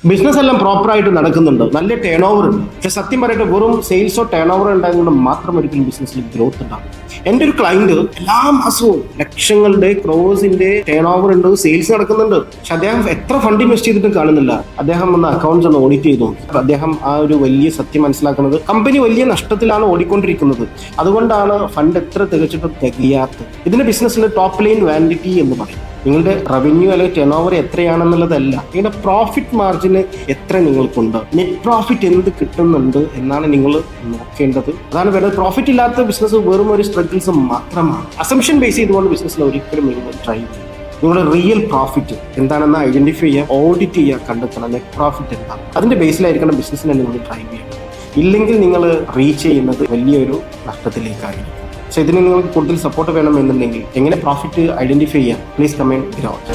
Business എല്ലാം പ്രോപ്പറായിട്ട് നടക്കുന്നുണ്ട്, നല്ല ടേൺ ഓവർ ഉണ്ട്. പക്ഷെ സത്യം പറയട്ടെ, വെറും സെയിൽസോ ടേൺ ഓവർ ഉണ്ടായതുകൊണ്ട് മാത്രം ഒരിക്കലും ബിസിനസ്സിൽ ഗ്രോത്ത് ഉണ്ടാകും. എൻ്റെ ഒരു ക്ലയന്റ് എല്ലാ മാസവും ലക്ഷങ്ങളുടെ ക്രോസിന്റെ ടേൺ ഓവർ ഉണ്ട്, സെയിൽസ് നടക്കുന്നുണ്ട്. പക്ഷെ അദ്ദേഹം എത്ര ഫണ്ട് ഇൻവെസ്റ്റ് ചെയ്തിട്ടും കാണുന്നില്ല. അദ്ദേഹം ഒന്ന് അക്കൗണ്ട്സ് ഒന്ന് ഓഡിറ്റ് ചെയ്തു. അദ്ദേഹം ആ ഒരു വലിയ സത്യം മനസ്സിലാക്കുന്നത്, കമ്പനി വലിയ നഷ്ടത്തിലാണ് ഓടിക്കൊണ്ടിരിക്കുന്നത്. അതുകൊണ്ടാണ് ഫണ്ട് എത്ര തികച്ചിട്ടും തികയാത്തത്. ഇതിന്റെ ബിസിനസ്സിൽ ടോപ്പ് ലൈൻ വാലിഡിറ്റി എന്ന് പറയും. നിങ്ങളുടെ റവന്യൂ അല്ലെങ്കിൽ ടേൺ ഓവർ എത്രയാണെന്നുള്ളതല്ല, നിങ്ങളുടെ പ്രോഫിറ്റ് മാർജിന് എത്ര നിങ്ങൾക്കുണ്ട്, നെറ്റ് പ്രോഫിറ്റ് എന്ത് കിട്ടുന്നുണ്ട് എന്നാണ് നിങ്ങൾ നോക്കേണ്ടത്. അതാണ് വേണ്ടത്. പ്രോഫിറ്റ് ഇല്ലാത്ത ബിസിനസ് വെറും ഒരു സ്ട്രഗിൾസ് മാത്രമാണ്. അസംഷൻ ബേസ് ചെയ്തുകൊണ്ട് ബിസിനസ്സിൽ ഒരിക്കലും നിങ്ങൾ ട്രൈ ചെയ്യും. നിങ്ങളുടെ റിയൽ പ്രോഫിറ്റ് എന്താണെന്ന് ഐഡന്റിഫൈ ചെയ്യുക, ഓഡിറ്റ് ചെയ്യുക, കണ്ടെത്തണം. നെറ്റ് പ്രോഫിറ്റ് എന്താണ്, അതിന്റെ ബേസിലായിരിക്കണം ബിസിനസ്സിനെ നിങ്ങൾ ട്രൈ ചെയ്യണം. ഇല്ലെങ്കിൽ നിങ്ങൾ റീച്ച് ചെയ്യുന്നത് വലിയൊരു നഷ്ടത്തിലേക്കായിരിക്കും. സോ ഇതിന് നിങ്ങൾക്ക് കൂടുതൽ സപ്പോർട്ട് വേണമെന്നുണ്ടെങ്കിൽ എങ്ങനെ പ്രോഫിറ്റ് ഐഡന്റിഫൈ ചെയ്യാം, പ്ലീസ് കമന്റ് ഗ്രൗണ്ട്.